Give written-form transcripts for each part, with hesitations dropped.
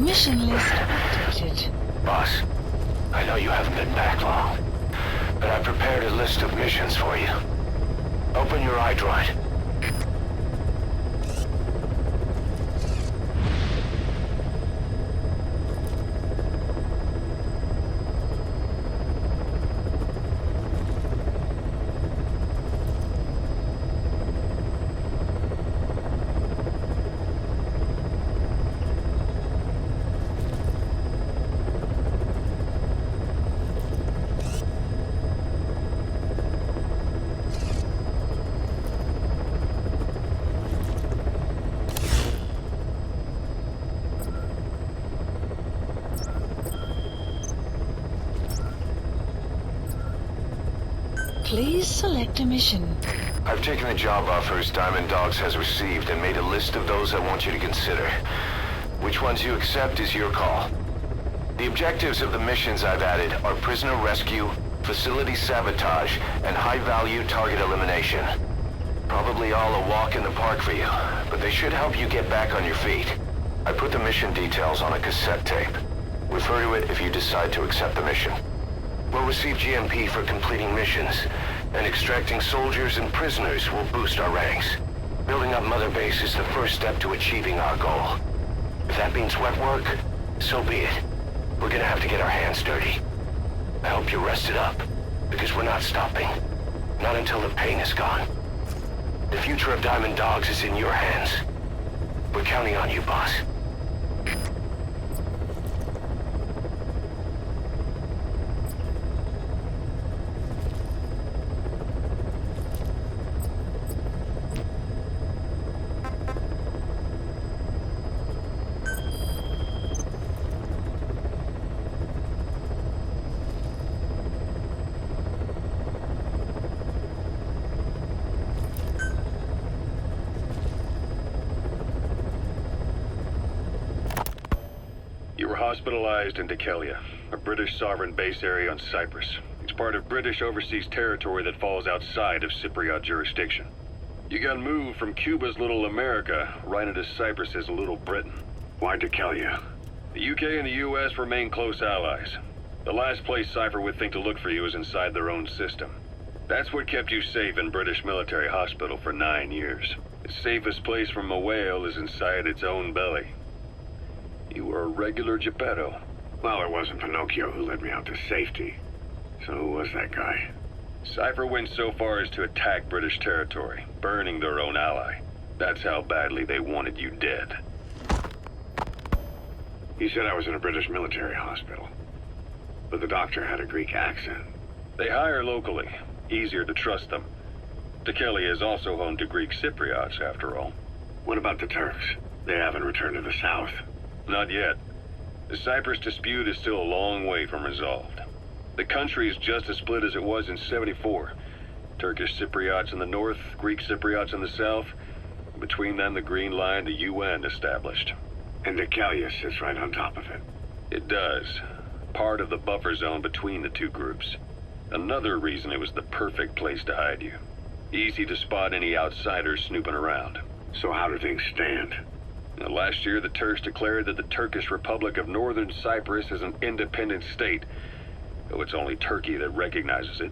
Mission list updated. Boss, I know you haven't been back long, but I prepared a list of missions for you. Open your iDroid. Please select a mission. I've taken the job offers Diamond Dogs has received and made a list of those I want you to consider. Which ones you accept is your call. The objectives of the missions I've added are prisoner rescue, facility sabotage, and high-value target elimination. Probably all a walk in the park for you, but they should help you get back on your feet. I put the mission details on a cassette tape. Refer to it if you decide to accept the mission. We'll receive GMP for completing missions, and extracting soldiers and prisoners will boost our ranks. Building up Mother Base is the first step to achieving our goal. If that means wet work, so be it. We're gonna have to get our hands dirty. I hope you're rested up, because we're not stopping. Not until the pain is gone. The future of Diamond Dogs is in your hands. We're counting on you, boss. You were hospitalized in Dekelia, a British sovereign base area on Cyprus. It's part of British overseas territory that falls outside of Cypriot jurisdiction. You got moved from Cuba's Little America right into Cyprus's Little Britain. Why Dekelia? The UK and the US remain close allies. The last place Cypher would think to look for you is inside their own system. That's what kept you safe in British military hospital for 9 years. The safest place from a whale is inside its own belly. You were a regular Geppetto. Well, it wasn't Pinocchio who led me out to safety. So who was that guy? Cypher went so far as to attack British territory, burning their own ally. That's how badly they wanted you dead. He said I was in a British military hospital. But the doctor had a Greek accent. They hire locally. Easier to trust them. Dekelia is also home to Greek Cypriots, after all. What about the Turks? They haven't returned to the south. Not yet. The Cyprus dispute is still a long way from resolved. The country is just as split as it was in '74. Turkish Cypriots in the north, Greek Cypriots in the south. Between them, the Green Line, the UN established. And Dekelia sits right on top of it. It does. Part of the buffer zone between the two groups. Another reason it was the perfect place to hide you. Easy to spot any outsiders snooping around. So how do things stand? Now, last year, the Turks declared that the Turkish Republic of Northern Cyprus is an independent state, though it's only Turkey that recognizes it.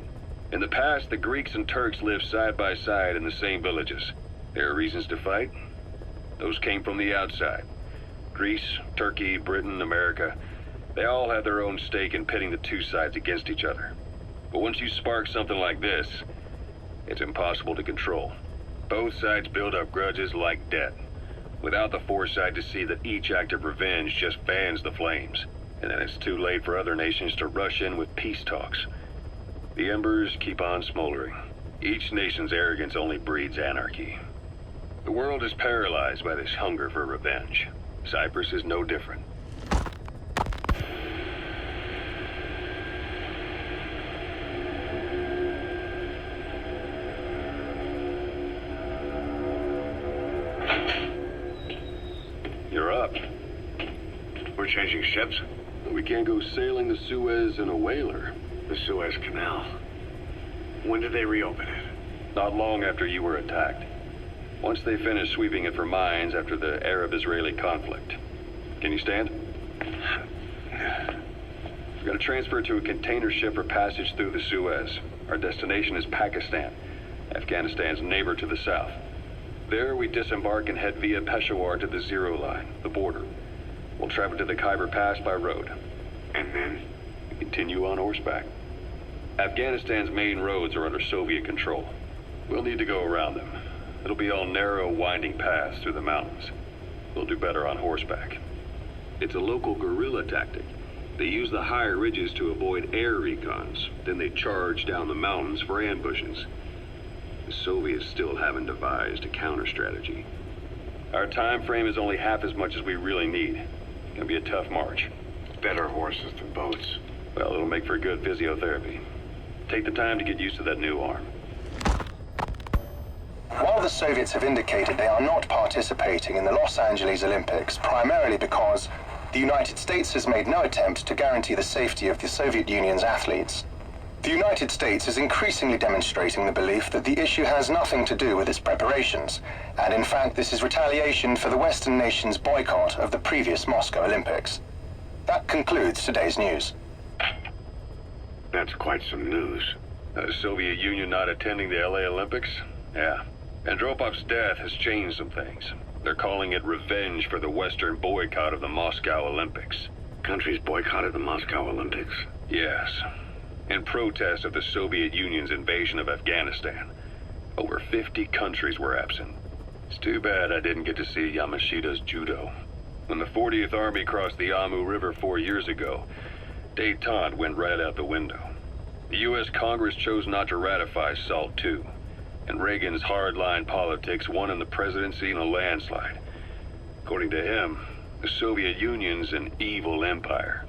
In the past, the Greeks and Turks lived side by side in the same villages. There are reasons to fight. Those came from the outside. Greece, Turkey, Britain, America, they all had their own stake in pitting the two sides against each other. But once you spark something like this, it's impossible to control. Both sides build up grudges like debt, without the foresight to see that each act of revenge just fans the flames. And then it's too late for other nations to rush in with peace talks. The embers keep on smoldering. Each nation's arrogance only breeds anarchy. The world is paralyzed by this hunger for revenge. Cyprus is no different. You're up. We're changing ships? We can't go sailing the Suez in a whaler. The Suez Canal. When did they reopen it? Not long after you were attacked. Once they finished sweeping it for mines after the Arab-Israeli conflict. Can you stand? We've got to transfer to a container ship for passage through the Suez. Our destination is Pakistan, Afghanistan's neighbor to the south. There, we disembark and head via Peshawar to the Zero Line, the border. We'll travel to the Khyber Pass by road. And then? We continue on horseback. Afghanistan's main roads are under Soviet control. We'll need to go around them. It'll be all narrow, winding paths through the mountains. We'll do better on horseback. It's a local guerrilla tactic. They use the higher ridges to avoid air recons. Then they charge down the mountains for ambushes. The Soviets still haven't devised a counter-strategy. Our time frame is only half as much as we really need. It's gonna be a tough march. Better horses than boats. Well, it'll make for good physiotherapy. Take the time to get used to that new arm. While the Soviets have indicated they are not participating in the Los Angeles Olympics, primarily because the United States has made no attempt to guarantee the safety of the Soviet Union's athletes, the United States is increasingly demonstrating the belief that the issue has nothing to do with its preparations, and in fact this is retaliation for the Western nations' boycott of the previous Moscow Olympics. That concludes today's news. That's quite some news. The Soviet Union not attending the LA Olympics? Yeah. Andropov's death has changed some things. They're calling it revenge for the Western boycott of the Moscow Olympics. Countries boycotted the Moscow Olympics? Yes. In protest of the Soviet Union's invasion of Afghanistan. Over 50 countries were absent. It's too bad I didn't get to see Yamashita's judo. When the 40th Army crossed the Amu River 4 years ago, détente went right out the window. The U.S. Congress chose not to ratify SALT II, and Reagan's hardline politics won in the presidency in a landslide. According to him, the Soviet Union's an evil empire.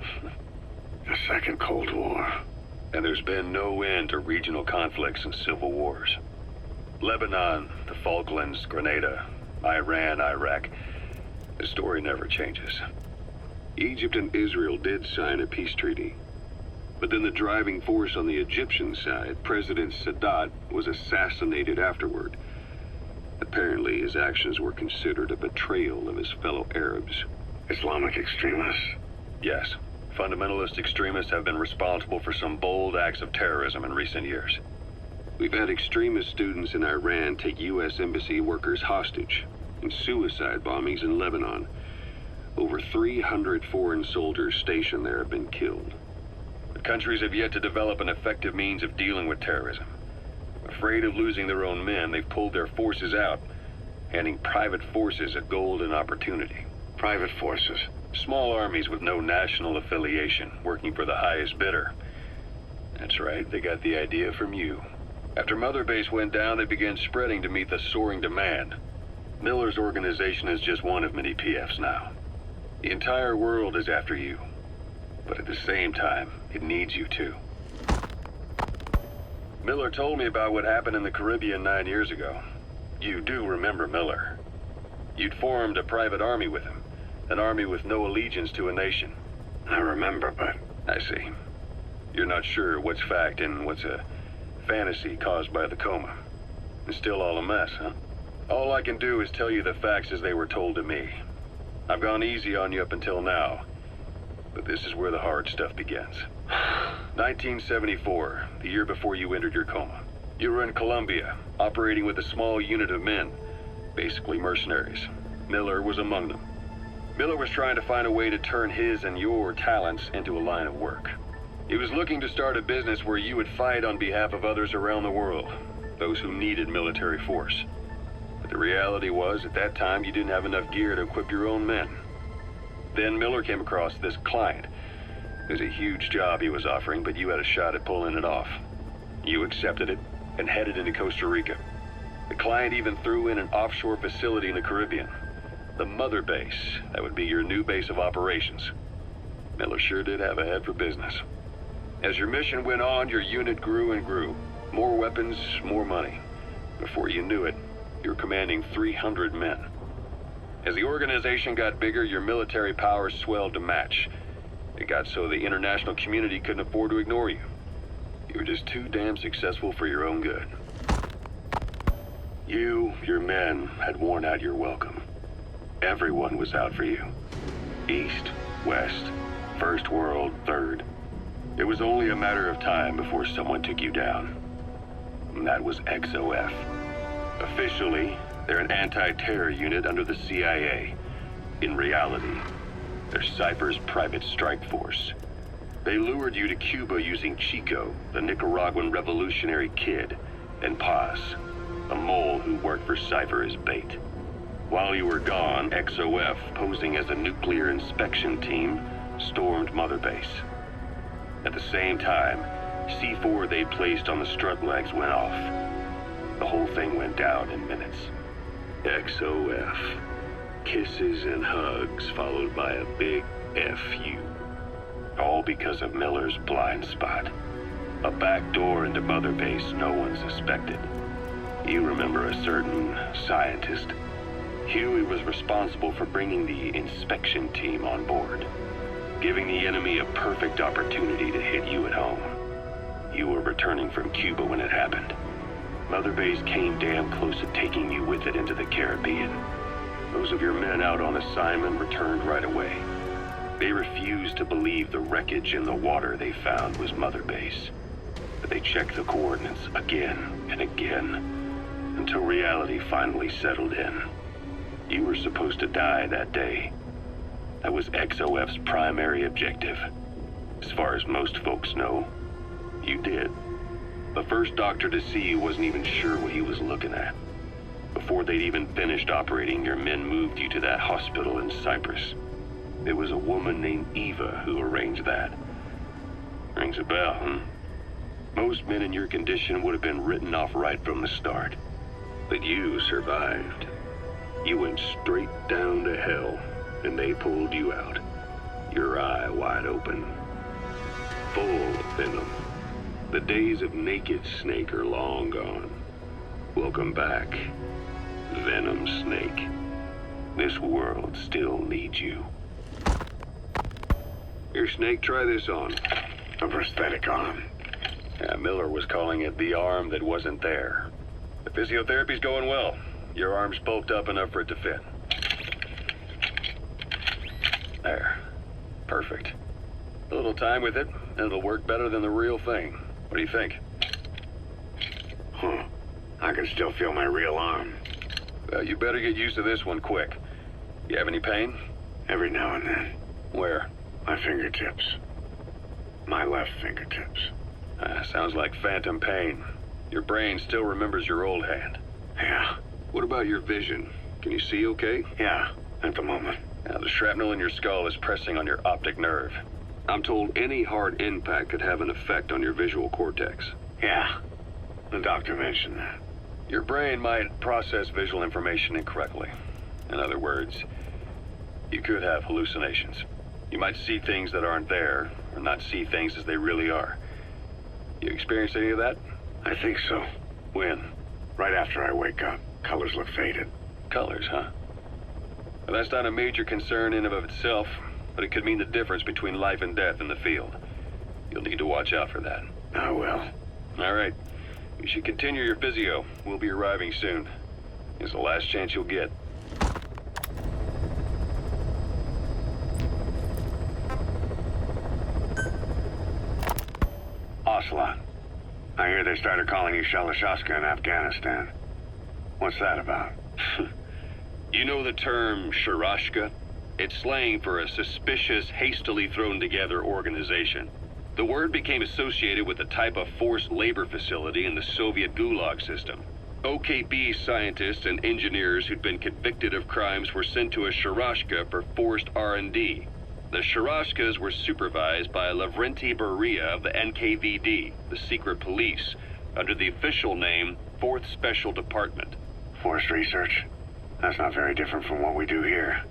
The Second Cold War. And there's been no end to regional conflicts and civil wars. Lebanon, the Falklands, Grenada, Iran, Iraq. The story never changes. Egypt and Israel did sign a peace treaty. But then the driving force on the Egyptian side, President Sadat, was assassinated afterward. Apparently, his actions were considered a betrayal of his fellow Arabs. Islamic extremists? Yes. Fundamentalist extremists have been responsible for some bold acts of terrorism in recent years. We've had extremist students in Iran take U.S. embassy workers hostage, and suicide bombings in Lebanon. Over 300 foreign soldiers stationed there have been killed. The countries have yet to develop an effective means of dealing with terrorism. Afraid of losing their own men, they've pulled their forces out, handing private forces a golden opportunity. Private forces? Small armies with no national affiliation, working for the highest bidder. That's right, they got the idea from you. After Mother Base went down, they began spreading to meet the soaring demand. Miller's organization is just one of many PFs now. The entire world is after you. But at the same time, it needs you too. Miller told me about what happened in the Caribbean 9 years ago. You do remember Miller. You'd formed a private army with him. An army with no allegiance to a nation. I remember, but... I see. You're not sure what's fact and what's a fantasy caused by the coma. It's still all a mess, huh? All I can do is tell you the facts as they were told to me. I've gone easy on you up until now, but this is where the hard stuff begins. 1974, the year before you entered your coma. You were in Colombia, operating with a small unit of men, basically mercenaries. Miller was among them. Miller was trying to find a way to turn his and your talents into a line of work. He was looking to start a business where you would fight on behalf of others around the world, those who needed military force. But the reality was, at that time, you didn't have enough gear to equip your own men. Then Miller came across this client. It was a huge job he was offering, but you had a shot at pulling it off. You accepted it and headed into Costa Rica. The client even threw in an offshore facility in the Caribbean. The Mother Base, that would be your new base of operations. Miller sure did have a head for business. As your mission went on, your unit grew and grew. More weapons, more money. Before you knew it, you were commanding 300 men. As the organization got bigger, your military powers swelled to match. It got so the international community couldn't afford to ignore you. You were just too damn successful for your own good. You, your men, had worn out your welcome. Everyone was out for you. East, West, First World, Third. It was only a matter of time before someone took you down. And that was XOF. Officially, they're an anti-terror unit under the CIA. In reality, they're Cypher's private strike force. They lured you to Cuba using Chico, the Nicaraguan revolutionary kid, and Paz, a mole who worked for Cypher as bait. While you were gone, XOF, posing as a nuclear inspection team, stormed Mother Base. At the same time, C4 they'd placed on the strut legs went off. The whole thing went down in minutes. XOF. Kisses and hugs followed by a big FU. All because of Miller's blind spot. A back door into Mother Base no one suspected. You remember a certain scientist? Huey was responsible for bringing the inspection team on board, giving the enemy a perfect opportunity to hit you at home. You were returning from Cuba when it happened. Mother Base came damn close to taking you with it into the Caribbean. Those of your men out on assignment returned right away. They refused to believe the wreckage in the water they found was Mother Base. But they checked the coordinates again and again, until reality finally settled in. You were supposed to die that day. That was XOF's primary objective. As far as most folks know, you did. The first doctor to see you wasn't even sure what he was looking at. Before they'd even finished operating, your men moved you to that hospital in Cyprus. It was a woman named Eva who arranged that. Rings a bell, huh? Most men in your condition would have been written off right from the start. But you survived. You went straight down to hell, and they pulled you out. Your eye wide open. Full of venom. The days of Naked Snake are long gone. Welcome back, Venom Snake. This world still needs you. Here, Snake, try this on. A prosthetic arm. Yeah, Miller was calling it the arm that wasn't there. The physiotherapy's going well. Your arm's bulked up enough for it to fit. There. Perfect. A little time with it, and it'll work better than the real thing. What do you think? Huh. I can still feel my real arm. Well, you better get used to this one quick. You have any pain? Every now and then. Where? My fingertips. My left fingertips. Sounds like phantom pain. Your brain still remembers your old hand. Yeah. What about your vision? Can you see okay? Yeah, at the moment. Now, the shrapnel in your skull is pressing on your optic nerve. I'm told any hard impact could have an effect on your visual cortex. Yeah, the doctor mentioned that. Your brain might process visual information incorrectly. In other words, you could have hallucinations. You might see things that aren't there, or not see things as they really are. You experienced any of that? I think so. When? Right after I wake up. Colors look faded. Colors, huh? Well, that's not a major concern in and of itself, but it could mean the difference between life and death in the field. You'll need to watch out for that. I will. All right. You should continue your physio. We'll be arriving soon. It's the last chance you'll get. Ocelot. I hear they started calling you Shalashaska in Afghanistan. What's that about? You know the term Sharashka? It's slang for a suspicious, hastily thrown together organization. The word became associated with a type of forced labor facility in the Soviet Gulag system. OKB scientists and engineers who'd been convicted of crimes were sent to a Sharashka for forced R&D. The Sharashkas were supervised by Lavrenti Beria of the NKVD, the secret police, under the official name 4th Special Department. Forced research? That's not very different from what we do here.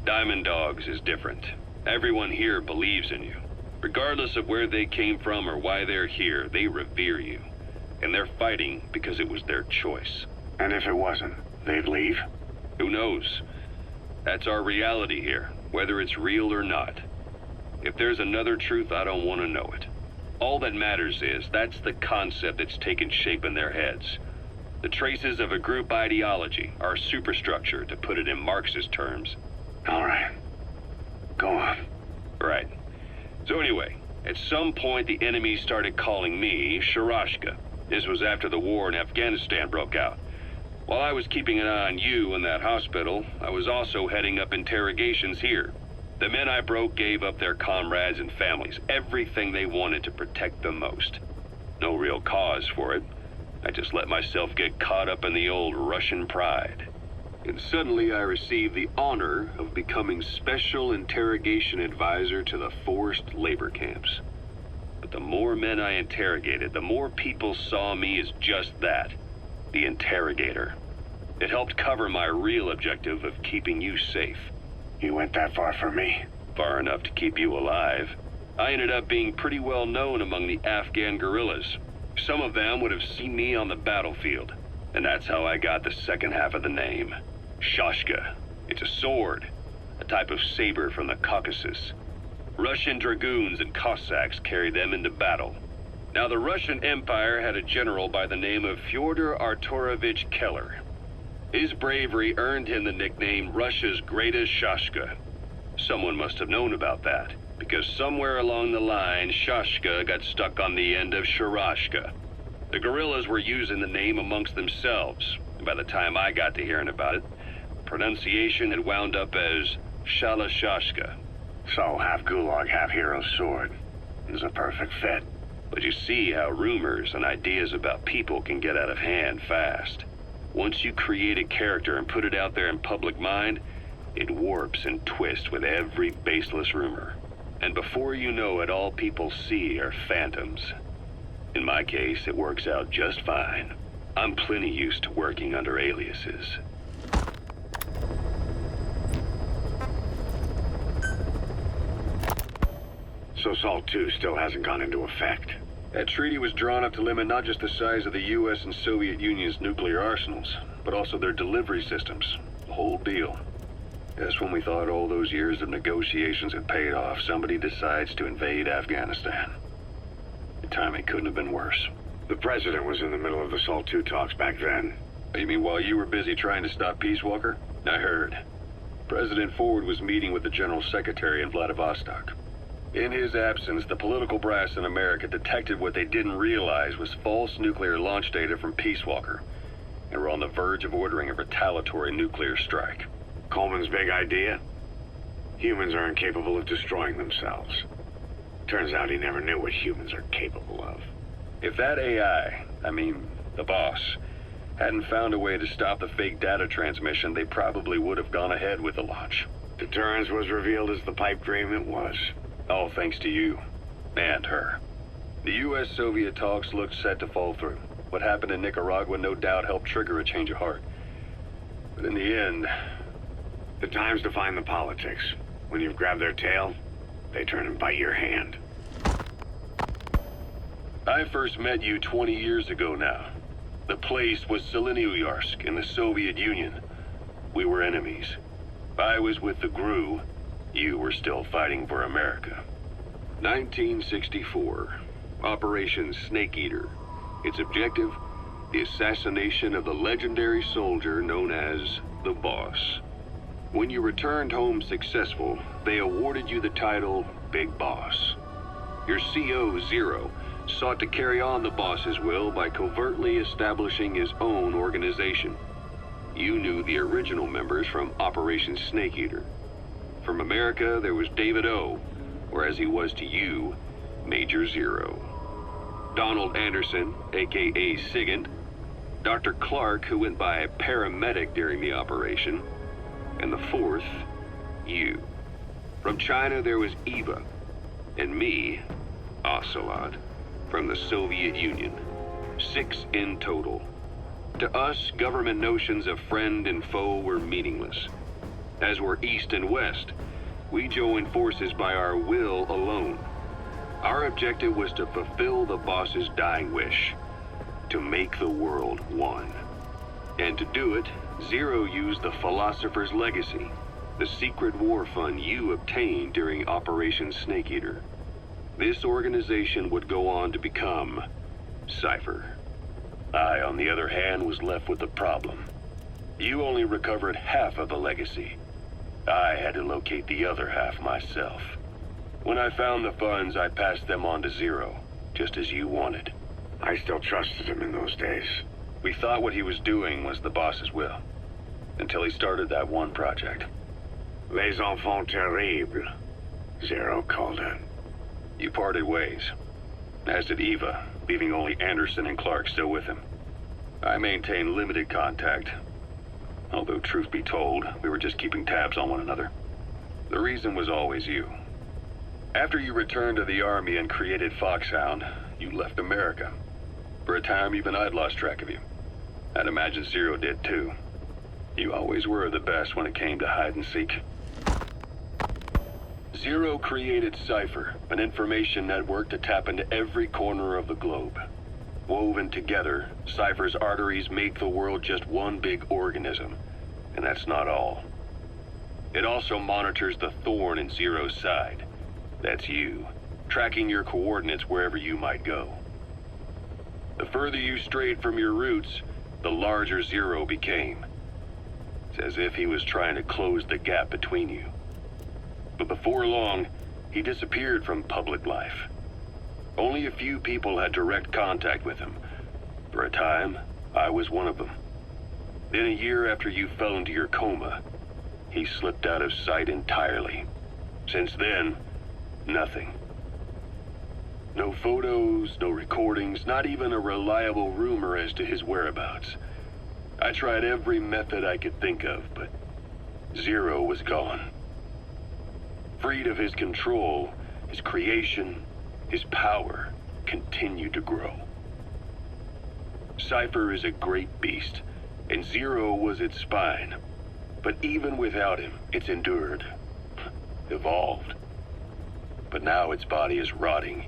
Diamond Dogs is different. Everyone here believes in you. Regardless of where they came from or why they're here, they revere you. And they're fighting because it was their choice. And if it wasn't, they'd leave? Who knows? That's our reality here, whether it's real or not. If there's another truth, I don't want to know it. All that matters is that's the concept that's taken shape in their heads. The traces of a group ideology, our superstructure, to put it in Marxist terms. All right. Go on. Right. So anyway, at some point the enemy started calling me Sharashka. This was after the war in Afghanistan broke out. While I was keeping an eye on you in that hospital, I was also heading up interrogations here. The men I broke gave up their comrades and families, everything they wanted to protect them most. No real cause for it. I just let myself get caught up in the old Russian pride. And suddenly I received the honor of becoming Special Interrogation Advisor to the forced labor camps. But the more men I interrogated, the more people saw me as just that, the interrogator. It helped cover my real objective of keeping you safe. You went that far for me? Far enough to keep you alive. I ended up being pretty well known among the Afghan guerrillas. Some of them would have seen me on the battlefield, and that's how I got the second half of the name. Shashka. It's a sword, a type of saber from the Caucasus. Russian dragoons and Cossacks carried them into battle. Now, the Russian Empire had a general by the name of Fyodor Arturovich Keller. His bravery earned him the nickname Russia's Greatest Shashka. Someone must have known about that, because somewhere along the line, Shashka got stuck on the end of Sharashka. The guerrillas were using the name amongst themselves, and by the time I got to hearing about it, pronunciation had wound up as Shalashashka. So half Gulag, half Hero Sword. Is a perfect fit. But you see how rumors and ideas about people can get out of hand fast. Once you create a character and put it out there in public mind, it warps and twists with every baseless rumor. And before you know it, all people see are phantoms. In my case, it works out just fine. I'm plenty used to working under aliases. So SALT II still hasn't gone into effect. That treaty was drawn up to limit not just the size of the U.S. and Soviet Union's nuclear arsenals, but also their delivery systems. The whole deal. Just when we thought all those years of negotiations had paid off, somebody decides to invade Afghanistan. The timing couldn't have been worse. The president was in the middle of the SALT II talks back then. You mean while you were busy trying to stop Peace Walker? I heard. President Ford was meeting with the General Secretary in Vladivostok. In his absence, the political brass in America detected what they didn't realize was false nuclear launch data from Peace Walker, and were on the verge of ordering a retaliatory nuclear strike. Coleman's big idea? Humans are incapable of destroying themselves. Turns out he never knew what humans are capable of. If that AI, the boss, hadn't found a way to stop the fake data transmission, they probably would have gone ahead with the launch. Deterrence was revealed as the pipe dream it was. All thanks to you. And her. The U.S.-Soviet talks looked set to fall through. What happened in Nicaragua no doubt helped trigger a change of heart. But in the end... The time's to find the politics. When you've grabbed their tail, they turn and bite your hand. I first met you 20 years ago now. The place was Selenouyarsk in the Soviet Union. We were enemies. I was with the GRU. You were still fighting for America. 1964. Operation Snake Eater. Its objective? The assassination of the legendary soldier known as the Boss. When you returned home successful, they awarded you the title Big Boss. Your CO, Zero, sought to carry on the boss's will by covertly establishing his own organization. You knew the original members from Operation Snake Eater. From America, there was David O, or as he was to you, Major Zero. Donald Anderson, aka Sigint. Dr. Clark, who went by paramedic during the operation. And the fourth, you. From China, there was Eva. And me, Ocelot, from the Soviet Union. 6 in total. To us, government notions of friend and foe were meaningless. As were East and West, we joined forces by our will alone. Our objective was to fulfill the boss's dying wish, to make the world one. And to do it, Zero used the Philosopher's Legacy, the secret war fund you obtained during Operation Snake Eater. This organization would go on to become Cypher. I, on the other hand, was left with the problem. You only recovered half of the legacy. I had to locate the other half myself. When I found the funds, I passed them on to Zero, just as you wanted. I still trusted him in those days. We thought what he was doing was the boss's will, until he started that one project. Les enfants terribles, Zero called it. You parted ways, as did Eva, leaving only Anderson and Clark still with him. I maintained limited contact, although truth be told, we were just keeping tabs on one another. The reason was always you. After you returned to the Army and created Foxhound, you left America. For a time, even I'd lost track of you. I'd imagine Zero did too. You always were the best when it came to hide and seek. Zero created Cypher, an information network to tap into every corner of the globe. Woven together, Cypher's arteries make the world just one big organism, and that's not all. It also monitors the thorn in Zero's side. That's you, tracking your coordinates wherever you might go. The further you strayed from your roots, the larger Zero became. It's as if he was trying to close the gap between you. But before long, he disappeared from public life. Only a few people had direct contact with him. For a time, I was one of them. Then a year after you fell into your coma, he slipped out of sight entirely. Since then, nothing. No photos, no recordings, not even a reliable rumor as to his whereabouts. I tried every method I could think of, but Zero was gone. Freed of his control, his creation, his power continued to grow. Cypher is a great beast, and Zero was its spine. But even without him, it's endured, evolved. But now its body is rotting,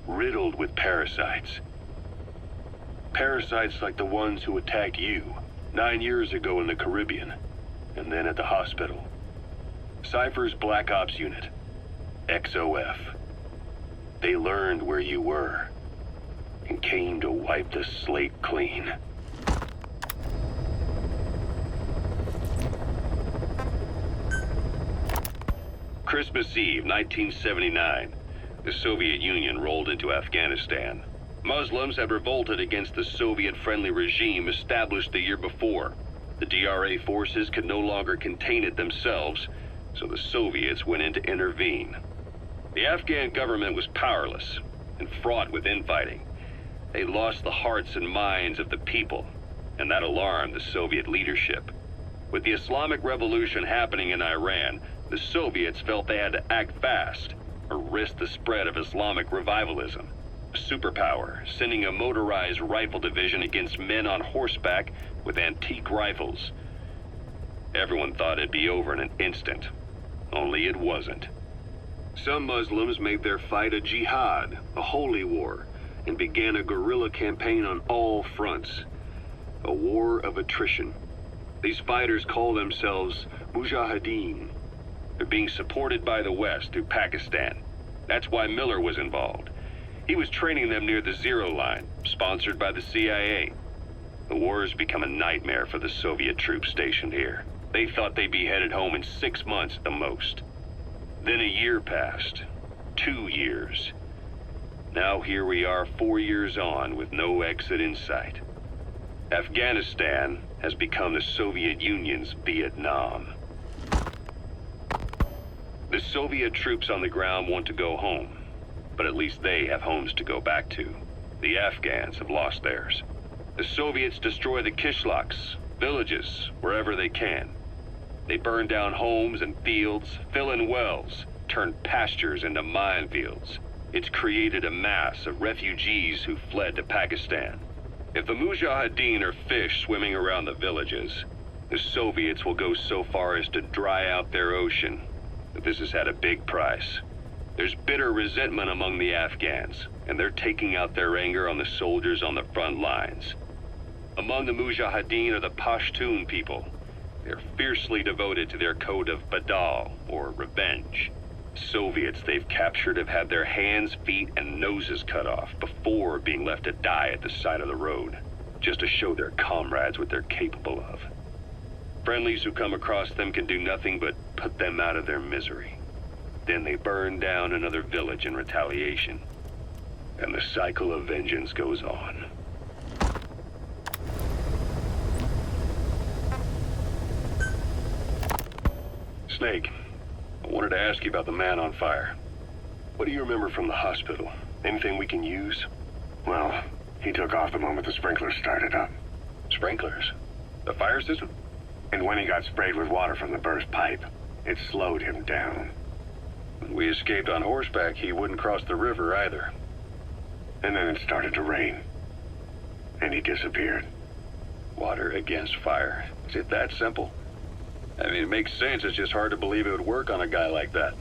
riddled with parasites. Parasites like the ones who attacked you 9 years ago in the Caribbean, and then at the hospital. Cypher's Black Ops unit, XOF. They learned where you were, and came to wipe the slate clean. Christmas Eve, 1979. The Soviet Union rolled into Afghanistan. Muslims had revolted against the Soviet-friendly regime established the year before. The DRA forces could no longer contain it themselves, so the Soviets went in to intervene. The Afghan government was powerless and fraught with infighting. They lost the hearts and minds of the people, and that alarmed the Soviet leadership. With the Islamic Revolution happening in Iran, the Soviets felt they had to act fast or risk the spread of Islamic revivalism. A superpower, sending a motorized rifle division against men on horseback with antique rifles. Everyone thought it'd be over in an instant, only it wasn't. Some Muslims made their fight a jihad, a holy war, and began a guerrilla campaign on all fronts. A war of attrition. These fighters call themselves Mujahideen. They're being supported by the West through Pakistan. That's why Miller was involved. He was training them near the Zero Line, sponsored by the CIA. The war has become a nightmare for the Soviet troops stationed here. They thought they'd be headed home in 6 months at the most. Then a year passed. 2 years. Now here we are 4 years on with no exit in sight. Afghanistan has become the Soviet Union's Vietnam. The Soviet troops on the ground want to go home, but at least they have homes to go back to. The Afghans have lost theirs. The Soviets destroy the kishlaks, villages, wherever they can. They burn down homes and fields, fill in wells, turn pastures into minefields. It's created a mass of refugees who fled to Pakistan. If the Mujahideen are fish swimming around the villages, the Soviets will go so far as to dry out their ocean. But this has had a big price. There's bitter resentment among the Afghans, and they're taking out their anger on the soldiers on the front lines. Among the Mujahideen are the Pashtun people. They're fiercely devoted to their code of Badal, or revenge. Soviets they've captured have had their hands, feet, and noses cut off before being left to die at the side of the road, just to show their comrades what they're capable of. Friendlies who come across them can do nothing but put them out of their misery. Then they burn down another village in retaliation. And the cycle of vengeance goes on. Snake, I wanted to ask you about the man on fire. What do you remember from the hospital? Anything we can use? Well, he took off the moment the sprinklers started up. Sprinklers? The fire system? And when he got sprayed with water from the burst pipe, it slowed him down. When we escaped on horseback, he wouldn't cross the river either. And then it started to rain. And he disappeared. Water against fire. Is it that simple? I mean, it makes sense. It's just hard to believe it would work on a guy like that.